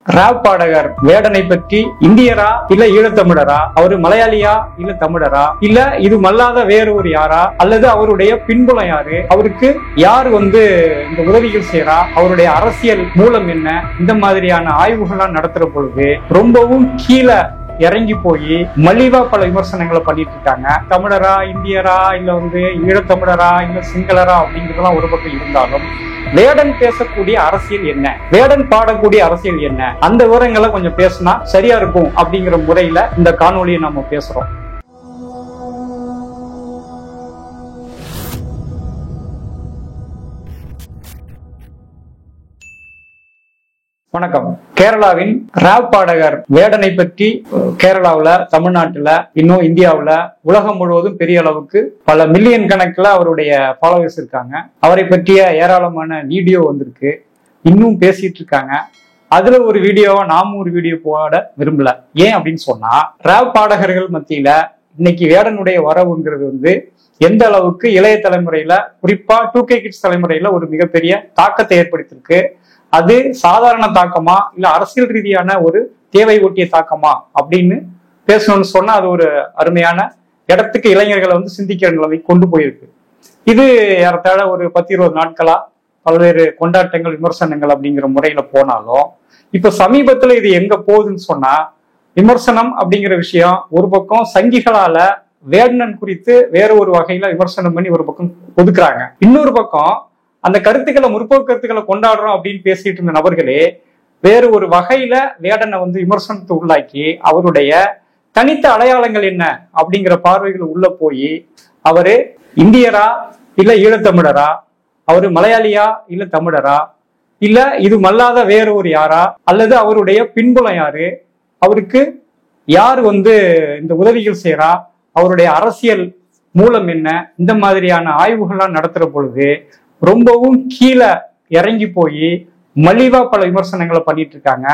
Rap பாடகர் வேடனை பற்றி இந்தியரா இல்ல ஈழத்தமிழரா, அவரு மலையாளியா இல்ல தமிழரா, இல்ல இது மல்லாத வேறு ஒரு யாரா, அல்லது அவருடைய பின்புலம் யாரு, அவருக்கு யார் இந்த உதவிகள் செய்யறா, அவருடைய அரசியல் மூலம் என்ன, இந்த மாதிரியான ஆய்வுகள்லாம் நடத்துற பொழுது ரொம்பவும் கீழே இறங்கி போய் மலிவா பல விமர்சனங்களை பண்ணிட்டு இருக்காங்க. தமிழரா, இந்தியரா, இல்ல ஈழத்தமிழரா, இல்ல சிங்களரா அப்படிங்கிறதுலாம் ஒரு பக்கம் இருந்தாலும் வேடன் பேசக்கூடிய அரசியல் என்ன, வேடன் பாடக்கூடிய அரசியல் என்ன, அந்த விவரங்களை கொஞ்சம் பேசினா சரியா இருக்கும் அப்படிங்கிற முறையில இந்த காணொலியை நம்ம பேசுறோம். வணக்கம். கேரளாவின் ராப் பாடகர் வேடனை பற்றி கேரளாவுல, தமிழ்நாட்டுல, இன்னும் இந்தியாவுல, உலகம் முழுவதும் பெரிய அளவுக்கு பல மில்லியன் கணக்குல அவருடைய ஃபாலோவர்ஸ் இருக்காங்க. அவரை பற்றிய ஏராளமான வீடியோ வந்திருக்கு, இன்னும் பேசிட்டு இருக்காங்க. அதுல ஒரு வீடியோவை நாமும் ஒரு வீடியோ போட விரும்பல. ஏன் அப்படின்னு சொன்னா, ராப் பாடகர்கள் மத்தியில இன்னைக்கு வேடனுடைய வரவுங்கிறது எந்த அளவுக்கு இளைய தலைமுறையில, குறிப்பா 2K கிட்ஸ் தலைமுறையில ஒரு மிகப்பெரிய தாக்கத்தை ஏற்படுத்தியிருக்கு. அது சாதாரண தாக்கமா இல்ல அரசியல் ரீதியான ஒரு தேவை ஒட்டிய தாக்கமா அப்படின்னு பேசணும்னு சொன்னா அது ஒரு அருமையான இடத்துக்கு இளைஞர்களை சிந்திக்கிற நிலைமை கொண்டு போயிருக்கு. இது ஏறத்தாழ ஒரு 10-20 நாட்களா பல்வேறு கொண்டாட்டங்கள், விமர்சனங்கள் அப்படிங்கிற முறையில போனாலும் இப்ப சமீபத்துல இது எங்க போகுதுன்னு சொன்னா, விமர்சனம் அப்படிங்கிற விஷயம் ஒரு பக்கம் சங்கிகளால வேடனன் குறித்து வேற ஒரு வகையில விமர்சனம் பண்ணி ஒரு பக்கம் ஒதுக்குறாங்க. இன்னொரு பக்கம் அந்த கருத்துக்களை, முற்போக்கு கருத்துக்களை கொண்டாடுறோம் அப்படின்னு பேசிட்டு இருந்த நபர்களே வேறு ஒரு வகையில வேடனை விமர்சனத்தை உள்ளாக்கி அவருடைய தனித்த அடையாளங்கள் என்ன அப்படிங்கிற பார்வைகள் உள்ள போய் அவரு இந்தியரா இல்ல ஈழத்தமிழரா, அவரு மலையாளியா இல்ல தமிழரா, இல்ல இது மல்லாத வேறு ஒரு யாரா, அல்லது அவருடைய பின்புலம் யாரு, அவருக்கு யார் இந்த உதவிகள் செய்யறா, அவருடைய அரசியல் மூலம் என்ன, இந்த மாதிரியான ஆய்வுகள்லாம் நடத்துற பொழுது ரொம்பவும் கீழே இறங்கி போய் மலிவா பல விமர்சனங்களை பண்ணிட்டு இருக்காங்க.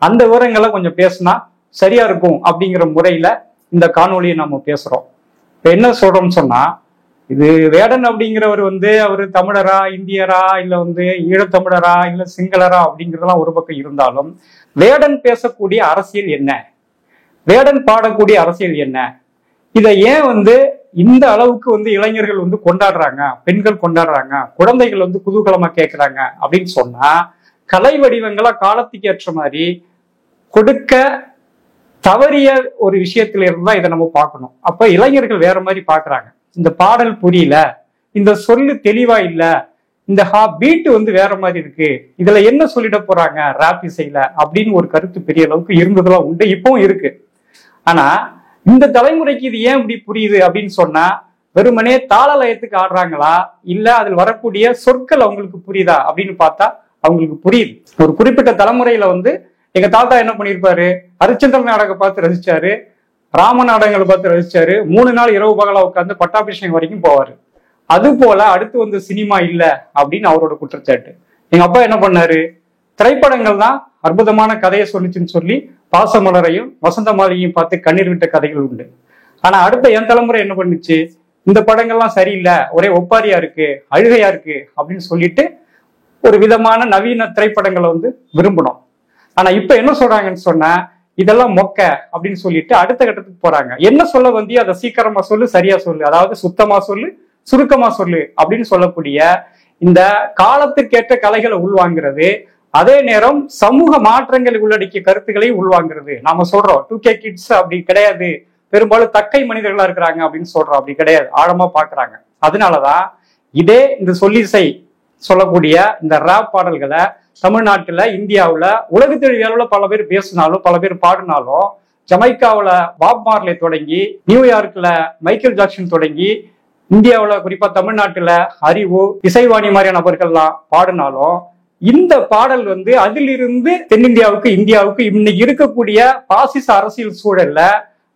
அந்த விவரங்களை கொஞ்சம் பேசினா சரியா இருக்கும் அப்படிங்கிற முறையில இந்த காணொலியை நம்ம பேசுறோம். இப்ப என்ன சொல்றோம்னு சொன்னா, இது வேடன் அப்படிங்கிறவர் அவரு தமிழரா, இந்தியரா, இல்ல ஈழத்தமிழரா, இல்ல சிங்களரா அப்படிங்கிறதெல்லாம் ஒரு பக்கம் இருந்தாலும் வேடன் பேசக்கூடிய அரசியல் என்ன, வேடன் பாடக்கூடிய அரசியல் என்ன, இதை ஏன் இந்த அளவுக்கு இளைஞர்கள் கொண்டாடுறாங்க, பெண்கள் கொண்டாடுறாங்க, குழந்தைகள் குதூகலமா கேட்கிறாங்க அப்படின்னு சொன்னா, கலை வடிவங்களா காலத்துக்கு ஏற்ற மாதிரி கொடுக்க தவறிய ஒரு விஷயத்துல இருந்தா இதை நம்ம பார்க்கணும். அப்ப இளைஞர்கள் வேற மாதிரி பாக்குறாங்க. இந்த பாடல் புரியல, இந்த சொல்லு தெளிவா இல்ல, இந்த பீட் வேற மாதிரி இருக்கு, இதுல என்ன சொல்லிட போறாங்க ராப் இசையில அப்படின்னு ஒரு கருத்து பெரிய அளவுக்கு இருந்ததெல்லாம் உண்டு, இப்பவும் இருக்கு. ஆனா இந்த தலைமுறைக்கு இது ஏன் இப்படி புரியுது அப்படின்னு சொன்னா, வெறுமனே தாள லயத்துக்கு ஆடுறாங்களா, இல்ல அதில் வரக்கூடிய சொற்கள் அவங்களுக்கு புரியுதா அப்படின்னு பார்த்தா அவங்களுக்கு புரியுது. ஒரு குறிப்பிட்ட தலைமுறையில எங்க தாத்தா என்ன பண்ணிருப்பாரு, ஹரிச்சந்திர நாடகம் பார்த்து ரசிச்சாரு, ராம நாடகங்களை பார்த்து ரசிச்சாரு, 3 நாள் இரவு பகலா உட்காந்து பட்டாபிஷேகம் வரைக்கும் போவாரு. அது போல அடுத்து சினிமா இல்ல அப்படின்னு அவரோட குற்றச்சாட்டு. எங்க அப்பா என்ன பண்ணாரு, திரைப்படங்கள் தான் அற்புதமான கதையை சொல்லிச்சுன்னு சொல்லி பாசமலரையும் வசந்த மாலையும் பார்த்து கண்ணீர் விட்ட கதைகள் உண்டு. ஆனா அடுத்த என் தலைமுறை என்ன பண்ணுச்சு, இந்த படங்கள்லாம் சரியில்லை, ஒரே ஒப்பாரியா இருக்கு, அழுகையா இருக்கு அப்படின்னு சொல்லிட்டு ஒரு விதமான நவீன திரைப்படங்களை விரும்பணும். ஆனா இப்ப என்ன சொல்றாங்கன்னு சொன்னா, இதெல்லாம் மொக்க அப்படின்னு சொல்லிட்டு அடுத்த கட்டத்துக்கு போறாங்க. என்ன சொல்ல வந்தியோ அதை சீக்கிரமா சொல்லு, சரியா சொல்லு, அதாவது சுத்தமா சொல்லு, சுருக்கமா சொல்லு அப்படின்னு சொல்லக்கூடிய இந்த காலத்திற்கேற்ற கலைகளை உள்வாங்கிறது, அதே நேரம் சமூக மாற்றங்களை உள்ளடக்கிய கருத்துக்களை உள்வாங்கிறது. நாம சொல்றோம் 2K கிட்ஸ் அப்படி கிடையாது, பெரும்பாலும் தக்கை மனிதர்களா இருக்கிறாங்க அப்படின்னு சொல்றோம். அப்படி கிடையாது, ஆழமா பாக்குறாங்க. அதனாலதான் இதே இந்த சொல்லிசை சொல்லக்கூடிய இந்த ராப் பாடல்களை தமிழ்நாட்டுல, இந்தியாவுல, உலகத்தெழிய அளவுல பல பேர் பேசினாலும் பல பேர் பாடினாலும், ஜமைக்காவுல பாப் மார்லே தொடங்கி, நியூயார்க்ல மைக்கேல் ஜாக்சன் தொடங்கி, இந்தியாவுல குறிப்பா தமிழ்நாட்டுல அறிவு, இசைவாணி மாதிரியான நபர்கள்லாம் பாடினாலும் இந்த பாடல் அதிலிருந்து தென்னிந்தியாவுக்கு, இந்தியாவுக்கு இன்னைக்கு இருக்கக்கூடிய பாசிச அரசியல் சூழல்ல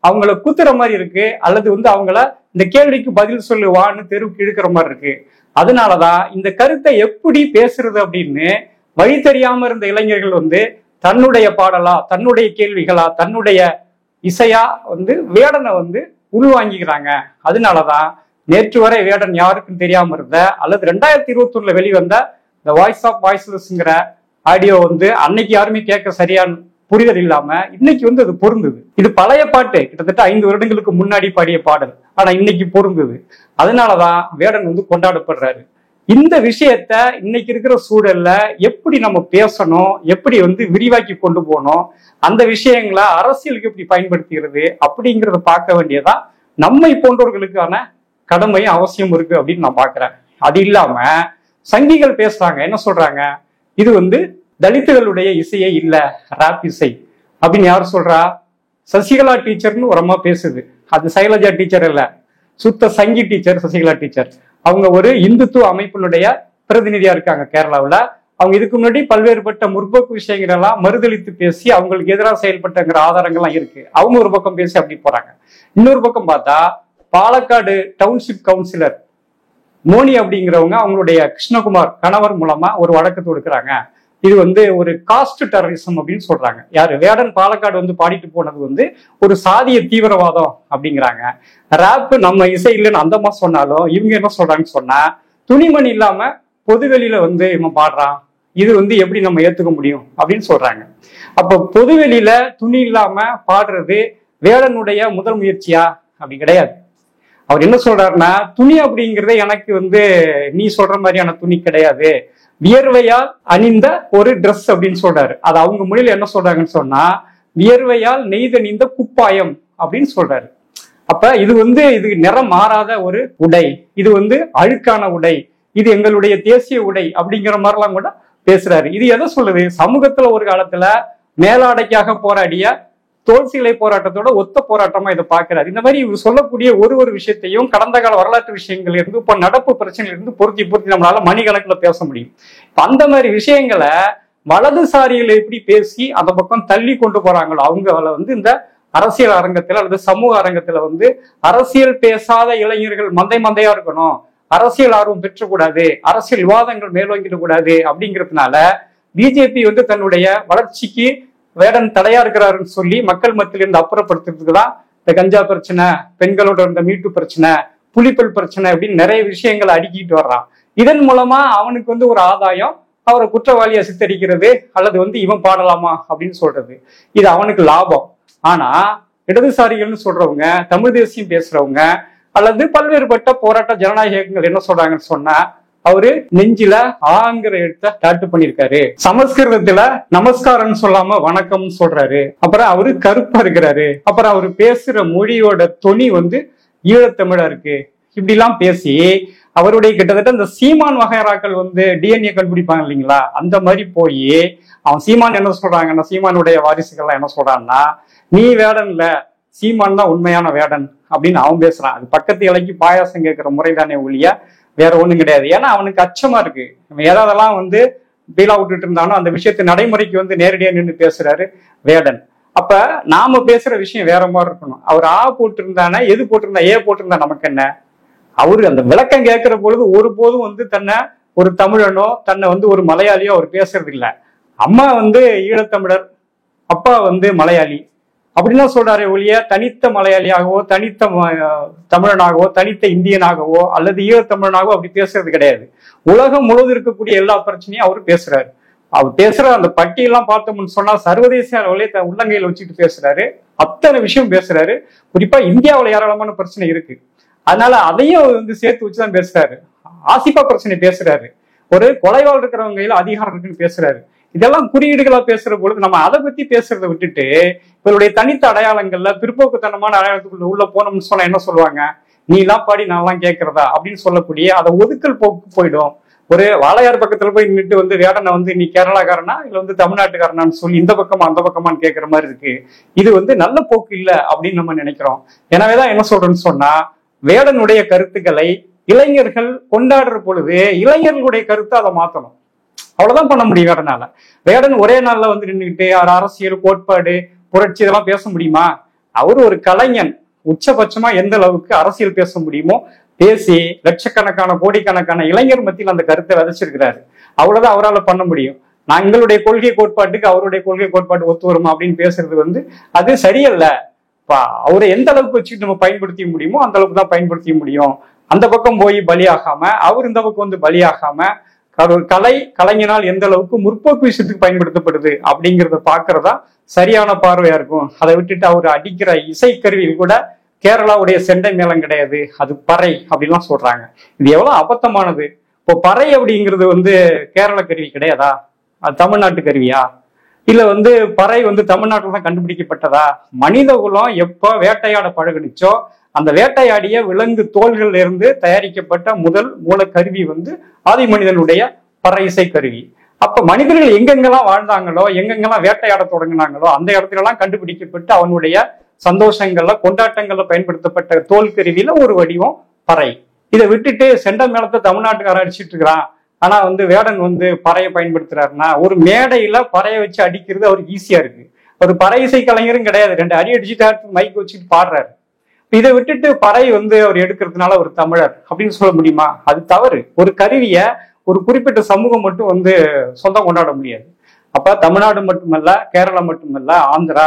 அவங்கள குத்துற மாதிரி இருக்கு, அல்லது அவங்கள இந்த கேள்விக்கு பதில் சொல்லுவான்னு தெருவுக்கு இழுக்கிற மாதிரி இருக்கு. அதனாலதான் இந்த கருத்தை எப்படி பேசுறது அப்படின்னு வழி தெரியாம இருந்த இளைஞர்கள் தன்னுடைய பாடலா, தன்னுடைய கேள்விகளா, தன்னுடைய இசையா வேடனை உள்வாங்கிக்கிறாங்க. அதனாலதான் நேற்று வரை வேடன் யாருக்கும் தெரியாம இருந்த, அல்லது 2021 வெளிவந்த இந்த வாய்ஸ் ஆஃப் வாய்ஸ்லெஸ்ங்கிற ஆடியோ வந்து அன்னைக்கு யாருமே கேட்க சரியான புரிதல் இல்லாம இன்னைக்கு வந்து அது பொருந்தது. இது பழைய பாட்டு, கிட்டத்தட்ட 5 வருடங்களுக்கு முன்னாடி பாடிய பாடல், ஆனா இன்னைக்கு பொருந்தது. அதனாலதான் வேடன் வந்து கொண்டாடப்படுறாரு. இந்த விஷயத்த இன்னைக்கு இருக்கிற சூழல்ல எப்படி நம்ம பேசணும், எப்படி வந்து விரிவாக்கி கொண்டு போகணும், அந்த விஷயங்களை அரசியலுக்கு எப்படி பயன்படுத்துகிறது அப்படிங்கிறத பார்க்க வேண்டியதா நம்மை போன்றவர்களுக்கான கடமையும் அவசியம் இருக்கு அப்படின்னு நான் பாக்குறேன். அது இல்லாம சங்கிகள் பேசுறாங்க, என்ன சொல்றாங்க, இது வந்து தலித்துகளுடைய இசையே இல்ல, ராப் இசை அப்படின்னு யார் சொல்றா? சசிகலா டீச்சர்னு ஒரு அம்மா பேசுது. அது சைலஜா டீச்சர் இல்ல, சுத்த சங்கி டீச்சர் சசிகலா டீச்சர். அவங்க ஒரு இந்துத்துவ அமைப்பினுடைய பிரதிநிதியா இருக்காங்க கேரளாவில். அவங்க இதுக்கு முன்னாடி பல்வேறுபட்ட முற்போக்கு விஷயங்கள் எல்லாம் மறுதளித்து பேசி அவங்களுக்கு எதிராக செயல்பட்டங்கிற ஆதாரங்கள்லாம் இருக்கு. அவங்க ஒரு பக்கம் பேசி அப்படி போறாங்க. இன்னொரு பக்கம் பார்த்தா பாலக்காடு டவுன்ஷிப் கவுன்சிலர் மோனி அப்படிங்கிறவங்க அவங்களுடைய கிருஷ்ணகுமார் கணவர் மூலமா ஒரு வழக்கு தொடுக்கிறாங்க. இது வந்து ஒரு காஸ்ட் டெரரிசம் அப்படின்னு சொல்றாங்க. யாரு? வேடன் பாலக்காடு வந்து பாடிட்டு போனது வந்து ஒரு சாதிய தீவிரவாதம் அப்படிங்கிறாங்க. ராப் நம்ம இசை இல்லைன்னு அந்த மாதிரி சொன்னாலும் இவங்க என்ன சொல்றாங்கன்னு சொன்னா, துணிமணி இல்லாம பொதுவெளியில வந்து இவன் பாடுறான், இது வந்து எப்படி நம்ம ஏத்துக்க முடியும் அப்படின்னு சொல்றாங்க. அப்ப பொதுவெளியில துணி இல்லாம பாடுறது வேடனுடைய முதல் முயற்சியா? அப்படி கிடையாது. அவர் என்ன சொல்றாருன்னா, துணி அப்படிங்கிறதே எனக்கு வந்து நீ சொல்ற மாதிரியான துணி கிடையாது, வியர்வையால் அணிந்த ஒரு ட்ரெஸ் அப்படின்னு சொல்றாரு. அது அவங்க மொழியில என்ன சொல்றாங்கன்னு சொன்னா, வியர்வையால் நெய்தணிந்த குப்பாயம் அப்படின்னு சொல்றாரு. அப்ப இது வந்து இது நிறம் மாறாத ஒரு உடை, இது வந்து அழுக்கான உடை, இது எங்களுடைய தேசிய உடை அப்படிங்கிற மாதிரிலாம் கூட பேசுறாரு. இது எதை சொல்லுது? சமூகத்துல ஒரு காலத்துல மேலாடைக்காக போராடிய தோல்சிலை போராட்டத்தோட ஒத்த போராட்டமா இதை பாக்குறாரு. இந்த மாதிரி இவர் சொல்லக்கூடிய ஒரு விஷயத்தையும் கடந்த கால வரலாற்று விஷயங்கள் இருந்து இப்ப நடப்பு பிரச்சனைகள் இருந்து பொருத்தி நம்மளால மணிக்கணக்குல பேச முடியும். அந்த மாதிரி விஷயங்களை வலதுசாரிகள் எப்படி பேசி அந்த பக்கம் தள்ளி கொண்டு போறாங்களோ அவங்கள வந்து இந்த அரசியல் அரங்கத்துல அல்லது சமூக அரங்கத்துல வந்து அரசியல் பேசாத இளைஞர்கள் மந்தையா இருக்கணும், அரசியல் ஆர்வம் பெற்றக்கூடாது, அரசியல் விவாதங்கள் மேலோங்கிடக்கூடாது அப்படிங்கிறதுனால பிஜேபி வந்து தன்னுடைய வளர்ச்சிக்கு வேடன் தடையா இருக்கிறாருன்னு சொல்லி மக்கள் மத்தியிலிருந்து அப்புறப்படுத்துறதுக்கு தான் இந்த கஞ்சா பிரச்சனை, பெண்களோட இந்த மீட்டு பிரச்சனை, புலிப்பல் பிரச்சனை அப்படின்னு நிறைய விஷயங்களை அடுக்கிட்டு வர்றான். இதன் மூலமா அவனுக்கு வந்து ஒரு ஆதாயம், அவரை குற்றவாளியா சித்தரிக்கிறது அல்லது வந்து இவன் பாடலாமா அப்படின்னு சொல்றது, இது அவனுக்கு லாபம். ஆனா இடதுசாரிகள்னு சொல்றவங்க, தமிழ் தேசியம் பேசுறவங்க அல்லது பல்வேறுபட்ட போராட்ட ஜனநாயக இயக்கங்கள் என்ன சொல்றாங்கன்னு சொன்னா, அவரு நெஞ்சில ஆங்கிற எழுத்த டாட்டு பண்ணிருக்காரு, சமஸ்கிருதத்துல நமஸ்காரம் சொல்லாம வணக்கம் சொல்றாரு, அப்புறம் அவரு கருப்பா இருக்கிறாரு, அப்புறம் அவரு பேசுற மொழியோட தொனி வந்து ஈழத்தமிழா இருக்கு, இப்படி எல்லாம் பேசி அவருடைய கிட்டத்தட்ட இந்த சீமான் வகைராக்கள் வந்து டிஎன்ஏ கண்டுபிடிப்பாங்க இல்லைங்களா, அந்த மாதிரி போய் அவன் சீமான் என்ன சொல்றாங்கன்னா, சீமானுடைய வாரிசுகள்லாம் என்ன சொல்றான்னா, நீ வேடன் இல்ல, சீமான் தான் உண்மையான வேடன் அப்படின்னு அவன் பேசுறான். அது பக்கத்து இலைக்கு பாயாசம் கேட்கிற முறைதானே ஒழிய வேற ஒண்ணும் கிடையாது. ஏன்னா அவனுக்கு அச்சமா இருக்கு. ஏதாவதெல்லாம் வந்து பீலா விட்டுட்டு இருந்தானோ அந்த விஷயத்தை நடைமுறைக்கு வந்து நேரடியா நின்று பேசுறாரு வேடன். அப்ப நாம பேசுற விஷயம் வேற மாதிரி இருக்கணும். அவர் ஆ போட்டிருந்தானே, எது போட்டிருந்தா, ஏ போட்டிருந்தா நமக்கு என்ன? அவரு அந்த விளக்கம் கேட்கிற பொழுது ஒருபோதும் வந்து தன்னை ஒரு தமிழனோ தன்னை வந்து ஒரு மலையாளியோ அவர் பேசுறது இல்லை. அம்மா வந்து ஈழத்தமிழர், அப்பா வந்து மலையாளி அப்படின்னா சொல்றாரு ஒழிய தனித்த மலையாளியாகவோ தனித்த தமிழனாகவோ தனித்த இந்தியனாகவோ அல்லது ஈழத்தமிழனாகவோ அப்படி பேசுறது கிடையாது. உலகம் முழுவதும் இருக்கக்கூடிய எல்லா பிரச்சனையும் அவர் பேசுறாரு. அவர் பேசுற அந்த பட்டியெல்லாம் பார்த்தோம்னு சொன்னா சர்வதேச அளவிலே உள்ளங்கையில வச்சுட்டு பேசுறாரு, அத்தனை விஷயம் பேசுறாரு. குறிப்பா இந்தியாவில் ஏராளமான பிரச்சனை இருக்கு, அதனால அதையும் வந்து சேர்த்து வச்சுதான் பேசுறாரு. ஆசிபா பிரச்சனை பேசுறாரு, ஒரு கொலைவாள் இருக்கிறவங்க கையில அதிகாரம் இருக்குன்னு பேசுறாரு. இதெல்லாம் குறியீடுகளா பேசுற பொழுது நம்ம அதை பத்தி பேசுறதை விட்டுட்டு இவருடைய தனித்த அடையாளங்கள்ல பிற்போக்குத்தனமான அடையாளத்துக்குள்ள உள்ள போனோம்னு சொன்னா என்ன சொல்லுவாங்க, நீ எல்லாம் பாடி நான் எல்லாம் கேட்கறதா அப்படின்னு சொல்லக்கூடிய அதை ஒதுக்கல் போக்கு போயிடும். ஒரு வாளையார் பக்கத்துல போய் நின்று வந்து வேடனை வந்து நீ கேரளாக்காரனா இல்ல வந்து தமிழ்நாட்டுக்காரனான்னு சொல்லி இந்த பக்கமா அந்த பக்கமான்னு கேட்கிற மாதிரி இருக்கு. இது வந்து நல்ல போக்கு இல்லை அப்படின்னு நம்ம நினைக்கிறோம். எனவேதான் என்ன சொல்றேன்னு சொன்னா, வேடனுடைய கருத்துக்களை இளைஞர்கள் கொண்டாடுற பொழுது இளைஞர்களுடைய கருத்தை அதை மாத்தணும். அவ்வளவுதான் பண்ண முடியும் வேடனால. வேடன் ஒரே நாள்ல வந்து நின்றுகிட்டு அரசியல் கோட்பாடு புரட்சி இதெல்லாம் பேச முடியுமா? அவரு ஒரு கலைஞன், உச்சபட்சமா எந்த அளவுக்கு அரசியல் பேச முடியுமோ பேசி லட்சக்கணக்கான கோடிக்கணக்கான இளைஞர் மத்தியில் அந்த கருத்தை விதைச்சிருக்கிறாரு. அவ்வளவுதான் அவரால் பண்ண முடியும். நான் எங்களுடைய கொள்கை கோட்பாட்டுக்கு அவருடைய கொள்கை கோட்பாடு ஒத்து வருமா அப்படின்னு பேசுறது வந்து அது சரியல்ல. அவரை எந்த அளவுக்கு வச்சுட்டு நம்ம பயன்படுத்த முடியுமோ அந்த அளவுக்கு தான் பயன்படுத்த முடியும். அந்த பக்கம் போய் பலியாகாம அவர் இந்த பக்கம் வந்து பலியாகாம ஒரு கலைஞனால் எந்த அளவுக்கு முற்போக்கு விஷயத்துக்கு பயன்படுத்தப்படுது அப்படிங்கிறத பாக்குறதா சரியான பார்வையா இருக்கும். அதை விட்டுட்டு அவர் அடிக்கிற இசைக்கருவியில் கூட கேரளாவுடைய செண்டை மேளம் கிடையாது, அது பறை அப்படின்லாம் சொல்றாங்க. இது எவ்வளவு அபத்தமானது. இப்போ பறை அப்படிங்கிறது கேரள கருவி கிடையாதா? அது தமிழ்நாட்டு கருவியா? இல்ல பறை தமிழ்நாட்டில் தான் கண்டுபிடிக்கப்பட்டதா? மனித குலம் எப்போ வேட்டையாட பழகுனுச்சோ அந்த வேட்டையாடிய விலங்கு தோள்கள்ல இருந்து தயாரிக்கப்பட்ட முதல் மூல கருவி ஆதி மனிதனுடைய பறை இசை கருவி. அப்ப மனிதர்கள் எங்கெங்கெல்லாம் வாழ்ந்தாங்களோ, எங்கெங்கெல்லாம் வேட்டையாட தொடங்கினாங்களோ அந்த இடத்துல எல்லாம் கண்டுபிடிக்கப்பட்டு அவனுடைய சந்தோஷங்கள்ல கொண்டாட்டங்கள்ல பயன்படுத்தப்பட்ட தோல் கருவியில ஒரு வடிவம் பறை. இதை விட்டுட்டு செண்ட மேளத்தை தமிழ்நாட்டுக்காரன் அடிச்சிட்டு இருக்கிறான், ஆனா வேடன் பறையை பயன்படுத்துறாருன்னா, ஒரு மேடையில பறையை வச்சு அடிக்கிறது அவருக்கு ஈஸியா இருக்கு. ஒரு பறை இசை கலைஞரும் கிடையாது, 2 அடி அடிச்சுட்டு மைக் வச்சுட்டு பாடுறாரு. இதை விட்டுட்டு பறை அவர் எடுக்கிறதுனால ஒரு தமிழர் அப்படின்னு சொல்ல முடியுமா? அது தவறு. ஒரு கருவிய ஒரு குறிப்பிட்ட சமூகம் மட்டும் சொந்தம் கொண்டாட முடியாது. அப்ப தமிழ்நாடு மட்டுமல்ல, கேரளா மட்டுமல்ல, ஆந்திரா,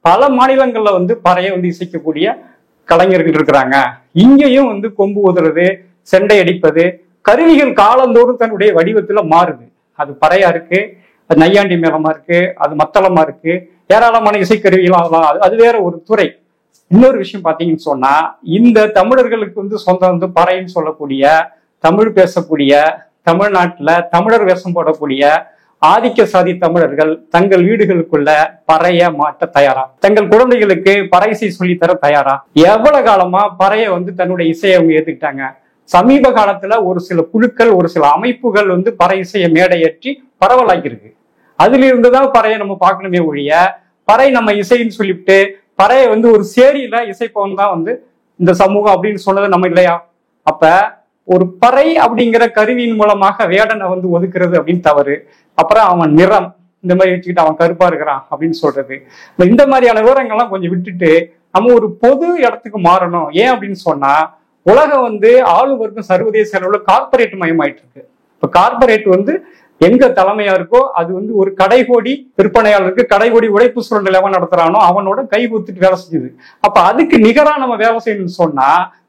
பல மாநிலங்கள்ல பறையை இசைக்கக்கூடிய கலைஞர்கள் இருக்கிறாங்க. இங்கேயும் கொம்பு ஊதுறது, செண்டை அடிப்பது, கருவிகள் காலந்தோறும் தன்னுடைய வடிவத்துல மாறுது. அது பறையா இருக்கு, அது நையாண்டி மேளமா இருக்கு, அது மத்தளமா இருக்கு, ஏராளமான இசைக்கருவிகள். அது வேற ஒரு துறை. இன்னொரு விஷயம் பாத்தீங்கன்னு சொன்னா, இந்த தமிழர்களுக்கு சொந்தம் பறைன்னு சொல்லக்கூடிய, தமிழ் பேசக்கூடிய, தமிழ்நாட்டுல தமிழர் வேஷம் போடக்கூடிய ஆதிக்க சாதி தமிழர்கள் தங்கள் வீடுகளுக்குள்ள பறைய மாட்ட தயாரா? தங்கள் குழந்தைகளுக்கு பறை இசை சொல்லித்தர தயாரா? எவ்வளவு காலமா பறைய தன்னுடைய இசையை அவங்க ஏத்துக்கிட்டாங்க? சமீப காலத்துல ஒரு சில குழுக்கள், ஒரு சில அமைப்புகள் பறை இசையை மேடையேற்றி பரவலாக்கியிருக்கு. அதுல இருந்துதான் பறையை நம்ம பார்க்கணுமே ஒழிய, பறை நம்ம இசைன்னு சொல்லிவிட்டு பறையை ஒரு சேரியில இசைப்பவன் தான் இந்த சமூகம் அப்படின்னு சொன்னது நம்ம இல்லையா? அப்ப ஒரு பறை அப்படிங்கிற கருவியின் மூலமாக வேடனை ஒதுக்குறது அப்படின்னு தவறு. அப்புறம் அவன் நிறம் இந்த மாதிரி வச்சுக்கிட்டு அவன் கருப்பா இருக்கிறான் அப்படின்னு சொல்றது, இந்த மாதிரியான விவரங்கள்லாம் கொஞ்சம் விட்டுட்டு நம்ம ஒரு பொது இடத்துக்கு மாறணும். ஏன் அப்படின்னு சொன்னா, உலகம் ஆளுவர்க்கும் சர்வதேச அளவுல கார்பரேட் மயமாயிட்டு இருக்கு. இப்ப கார்பரேட் எங்க தலைமையா இருக்கோ அது ஒரு கடைகோடி விற்பனையாளருக்கு கடைகோடி உழைப்பு சுரண்டல் எவன் நடத்துறானோ அவனோட கை குத்துட்டு வேலை செஞ்சுது. அப்ப அதுக்கு நிகரா நம்ம வேலை செய்யணும்னு சொன்னா,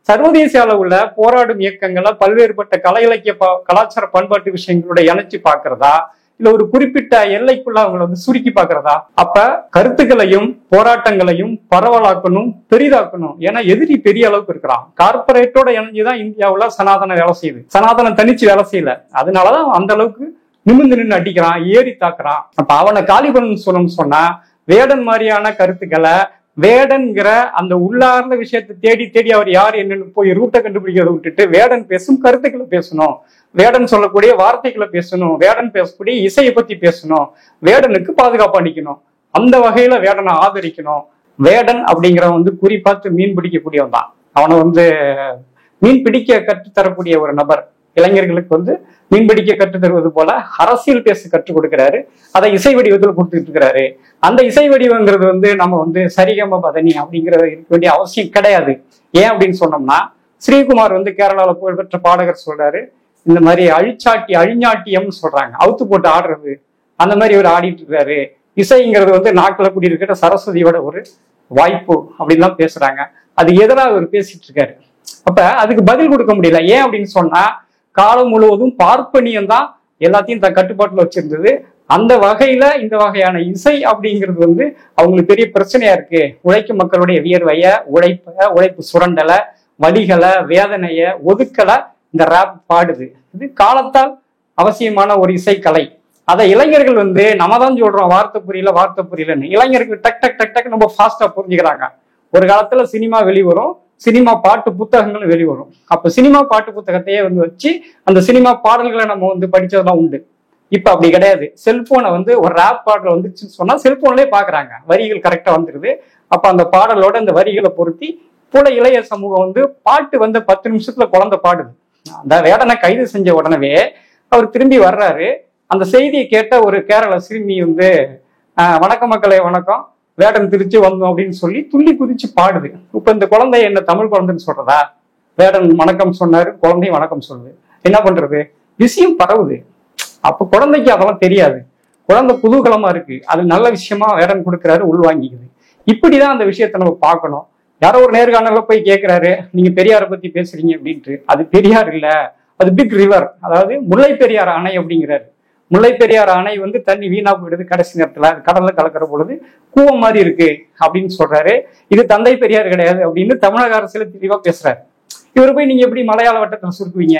சர்வதேச அளவுல போராடும் இயக்கங்களை பல்வேறுபட்ட கலை இலக்கிய கலாச்சார பண்பாட்டு விஷயங்களோட இணைச்சு பாக்குறதா, இல்ல ஒரு குறிப்பிட்ட எல்லைக்குள்ள அவங்களை சுருக்கி பாக்குறதா? அப்ப கருத்துக்களையும் போராட்டங்களையும் பரவலாக்கணும், பெரிதாக்கணும். ஏன்னா எதிரி பெரிய அளவுக்கு இருக்கிறான். கார்பரேட்டோட இணைஞ்சுதான் இந்தியாவுல சனாதன வேலை செய்யுது. சனாதனம் தனிச்சு வேலை செய்யல, அதனாலதான் அந்த அளவுக்கு நிமிர்ந்து அடிக்கிறான், ஏறி தாக்குறான். அப்ப அவனை காலி பண்ணணும்னு சொல்லணும்னு சொன்னா, வேடன் மாதிரியான கருத்துக்களை, வேடன்கிற அந்த உள்ளார்ந்த விஷயத்தை தேடி தேடி அவர் யார் என்னன்னு போய் ரூட்டை கண்டுபிடிக்கிறத விட்டுட்டு வேடன் பேசும் கருத்துக்களை பேசணும், வேடன் சொல்லக்கூடிய வார்த்தைகளை பேசணும், வேடன் பேசக்கூடிய இசையை பத்தி பேசணும், வேடனுக்கு பாதுகாப்பு அளிக்கணும். அந்த வகையில வேடனை ஆதரிக்கணும். வேடன் அப்படிங்கிறவன் குறிப்பாத்து மீன் பிடிக்கக்கூடியவன் தான். அவனை மீன் பிடிக்க கற்றுத்தரக்கூடிய ஒரு நபர். இளைஞர்களுக்கு மீன் பிடிக்க கற்றுத் தருவது போல அரசியல் பேச கற்றுக் கொடுக்கிறாரு. அதை இசை வடிவத்தில் கொடுத்துட்டு இருக்கிறாரு. அந்த இசை வடிவங்கிறது நம்ம சரிகம பதனி அப்படிங்கிறது இருக்க வேண்டிய அவசியம் கிடையாது. ஏன் அப்படின்னு சொன்னோம்னா, ஸ்ரீகுமார் கேரளாவில் புகழ்பெற்ற பாடகர் சொல்றாரு, இந்த மாதிரி அழிஞாட்டியம்னு சொல்றாங்க, அவுத்து போட்டு ஆடுறது, அந்த மாதிரி இவர் ஆடிட்டு இருக்காரு. இசைங்கிறது நாட்டில் குடியிருக்கிற சரஸ்வதியோட ஒரு வாய்ப்பு அப்படின்லாம் பேசுறாங்க. அது எதிராக அவர் பேசிட்டு இருக்காரு. அப்ப அதுக்கு பதில் கொடுக்க முடியல. ஏன் அப்படின்னு சொன்னா, காலம் முழுவதும் பார்ப்பனியம் தான் எல்லாத்தையும் தன் கட்டுப்பாட்டுல வச்சிருந்தது. அந்த வகையில இந்த வகையான இசை அப்படிங்கிறது அவங்களுக்கு பெரிய பிரச்சனையா இருக்கு. உழைக்கும் மக்களுடைய வியர்வைய, உழைப்பு சுரண்டலை, வலிகளை, வேதனைய, ஒதுக்கலை இந்த ராப் பாடுது. இது காலத்தால் அவசியமான ஒரு இசை கலை. அதை இளைஞர்கள் நம்ம தான் சொல்றோம் வார்த்தை புரியலன்னு. இளைஞர்கள் டக் டக் டக் டக் ரொம்ப ஃபாஸ்டா புரிஞ்சுக்கிறாங்க. ஒரு காலத்துல சினிமா வெளிவரும், சினிமா பாட்டு புத்தகங்களும் வெளிவரும். அப்ப சினிமா பாட்டு புத்தகத்தையே வச்சு அந்த சினிமா பாடல்களை நம்ம படிச்சதெல்லாம் உண்டு. இப்ப அப்படி கிடையாது. செல்போனை ஒரு ரேப் பாடல் வந்துச்சுன்னு சொன்னா செல்போன்லயே பாக்குறாங்க, வரிகள் கரெக்டா வந்துருது. அப்ப அந்த பாடலோட இந்த வரிகளை பொருத்தி போல இளைய சமூகம் பாட்டு 10 நிமிஷத்துல குழந்தை பாடுது. அந்த வேடனை கைது செஞ்ச உடனே அவர் திரும்பி வர்றாரு. அந்த செய்தியை கேட்ட ஒரு கேரள சிறுமி வணக்கம் மக்களே வணக்கம், வேடன் திருச்சி வந்தோம் அப்படின்னு சொல்லி துள்ளி குதிச்சு பாடுது. இப்ப இந்த குழந்தை என்ன தமிழ் குழந்தைன்னு சொல்றதா? வேடன் வணக்கம் சொன்னாரு, குழந்தையும் வணக்கம் சொல்லுது. என்ன பண்றது? விஷயம் பரவுது. அப்ப குழந்தைக்கு அதெல்லாம் தெரியாது. குழந்தை குதூகலமா இருக்கு, அது நல்ல விஷயமா வேடன் கொடுக்குறாரு, உள்வாங்கிக்குது. இப்படிதான் அந்த விஷயத்த நம்ம பார்க்கணும். யாரோ ஒரு நேர்காணல போய் கேட்கிறாரு, நீங்க பெரியாரை பத்தி பேசுறீங்க அப்படின்ட்டு. அது பெரியார் இல்ல, அது பிக் ரிவர், அதாவது முல்லை பெரியாறு அணை அப்படிங்கிறாரு. முல்லை பெரியாறு அணை வந்து தண்ணி வீணா போயிடுது கடைசி நேரத்துல, கடல்ல கலக்கிற பொழுது கூவம் மாதிரி இருக்கு அப்படின்னு சொல்றாரு. இது தந்தை பெரியார் கிடையாது அப்படின்னு தமிழக அரசுல தெளிவா பேசுறாரு. இவர் போய் நீங்க எப்படி மலையாள வட்டத்தில் சுருக்குவீங்க?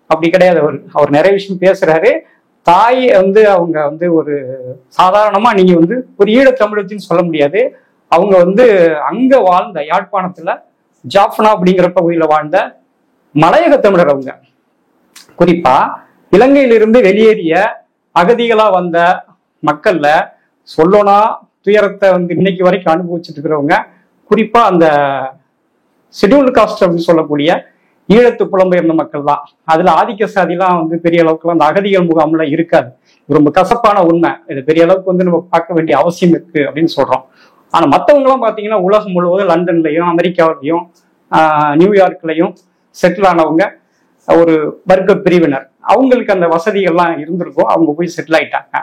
அப்படி கிடையாது. அவர் நிறைய விஷயம் பேசுறாரு. தாய் வந்து அவங்க வந்து ஒரு சாதாரணமா நீங்க வந்து ஒரு ஈழத்தமிழச்சின்னு சொல்ல முடியாது. அவங்க வந்து அங்க வாழ்ந்த யாழ்ப்பாணத்துல ஜாஃப்னா அப்படிங்கிற பகுதியில வாழ்ந்த மலையக தமிழர். அவங்க குறிப்பா இலங்கையிலிருந்து வெளியேறிய அகதிகளா வந்த மக்கள்ல சொல்லனா துயரத்தை வந்து இன்னைக்கு வரைக்கும் அனுபவிச்சுட்டு இருக்கிறவங்க குறிப்பா அந்த ஷெட்யூல்டு காஸ்ட் அப்படின்னு சொல்லக்கூடிய ஈழத்து புலம்பெயர்ந்த மக்கள் தான். அதுல ஆதிக்க சாதிலாம் வந்து பெரிய அளவுக்கு அந்த அகதிகள் முகாம்ல இருக்காது. ரொம்ப கசப்பான உண்மை. இது பெரிய அளவுக்கு வந்து நம்ம பார்க்க வேண்டிய அவசியம் இருக்கு அப்படின்னு சொல்றோம். ஆனா மற்றவங்க எல்லாம் பாத்தீங்கன்னா உலகம் முழுவதும் லண்டன்லயும் அமெரிக்காவிலையும் நியூயார்க்லையும் செட்டில் ஆனவங்க ஒரு வர்க்க பிரிவினர். அவங்களுக்கு அந்த வசதிகள்லாம் இருந்திருக்கும், அவங்க போய் செட்டில் ஆயிட்டாங்க.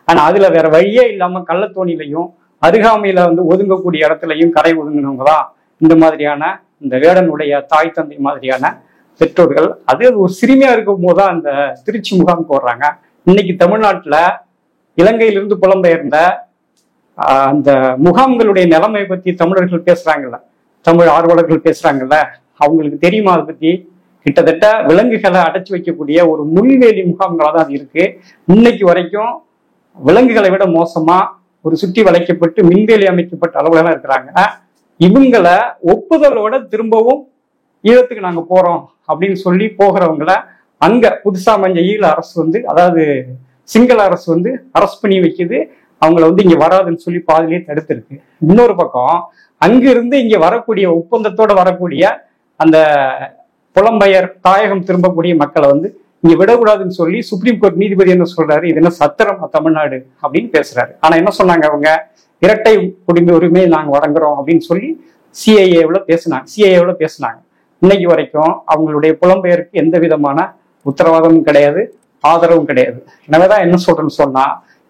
ஆனா அதுல வேற வழியே இல்லாம கள்ளத்தோணிலையும் அருகாமையில வந்து ஒதுங்கக்கூடிய இடத்துலையும் கரை ஒதுங்கினவங்க தான் இந்த மாதிரியான இந்த வேடனுடைய தாய் தந்தை மாதிரியான பெற்றோர்கள். அது ஒரு சிறுமியா இருக்கும் போதுதான் அந்த திருச்சி முகாம் போடுறாங்க. இன்னைக்கு தமிழ்நாட்டுல இலங்கையிலிருந்து புலம்பெயர்ந்த அந்த முகாம்களுடைய நிலைமை பத்தி தமிழர்கள் பேசுறாங்கல்ல, தமிழ் ஆர்வலர்கள் பேசுறாங்கல்ல, அவங்களுக்கு தெரியுமா அதை பத்தி? கிட்டத்தட்ட விலங்குகளை அடைச்சு வைக்கக்கூடிய ஒரு முள்வேலி முகாம்களா தான் அது இருக்கு. இன்னைக்கு வரைக்கும் விலங்குகளை விட மோசமா ஒரு சுற்றி வளைக்கப்பட்டு மின்வேலி அமைக்கப்பட்ட அளவுல இருக்கிறாங்க. இவங்களை ஒப்புதலோட திரும்பவும் ஈழத்துக்கு நாங்க போறோம் அப்படின்னு சொல்லி போகிறவங்கள அங்க புதுசா மஞ்ச ஈழ அரசு வந்து, அதாவது சிங்கள அரசு வந்து அரெஸ்ட் பண்ணி வைக்குது. அவங்கள வந்து இங்க வராதுன்னு சொல்லி பாதிலேயே தடுத்திருக்கு. இன்னொரு பக்கம் அங்கிருந்து இங்க வரக்கூடிய ஒப்பந்தத்தோட வரக்கூடிய அந்த புலம்பெயர் தாயகம் திரும்பக்கூடிய மக்களை வந்து இங்க விடக்கூடாதுன்னு சொல்லி சுப்ரீம் கோர்ட் நீதிபதி என்ன சொல்றாரு, இது என்ன சத்திரம் தமிழ்நாடு அப்படின்னு பேசுறாரு. ஆனா என்ன சொன்னாங்க அவங்க, இரட்டை குடிமை உரிமையை நாங்க வழங்குறோம் அப்படின்னு சொல்லி சிஐஏவில் பேசினாங்க. இன்னைக்கு வரைக்கும் அவங்களுடைய புலம்பெயருக்கு எந்த விதமான உத்தரவாதமும் கிடையாது, ஆதரவும் கிடையாது. எனவேதான் என்ன சொல்றேன்னு சொன்னா,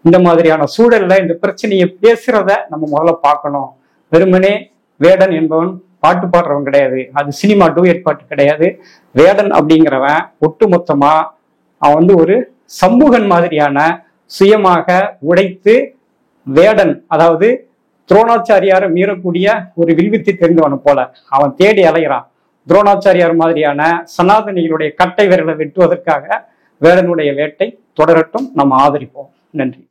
இந்த மாதிரியான சூழல்ல இந்த பிரச்சனையை பேசுறத நம்ம முதல்ல பார்க்கணும். வெறுமனே வேடன் என்பவன் பாட்டு பாடுறவன் கிடையாது, அது சினிமா டூயட் பாட்டு கிடையாது. வேடன் அப்படிங்கிறவன் ஒட்டுமொத்தமா அவன் வந்து ஒரு சமூகன் மாதிரியான சுயமாக உடைத்து வேடன், அதாவது துரோணாச்சாரியாரை மீறக்கூடிய ஒரு வில்வித்தை தெரிந்தவனை போல அவன் தேடி அலைகிறான். துரோணாச்சாரியார் மாதிரியான சனாதனிகளுடைய கட்டை விரலை வெட்டுவதற்காக வேடனுடைய வேட்டை தொடரட்டும். நம்ம ஆதரிப்போம். நன்றி.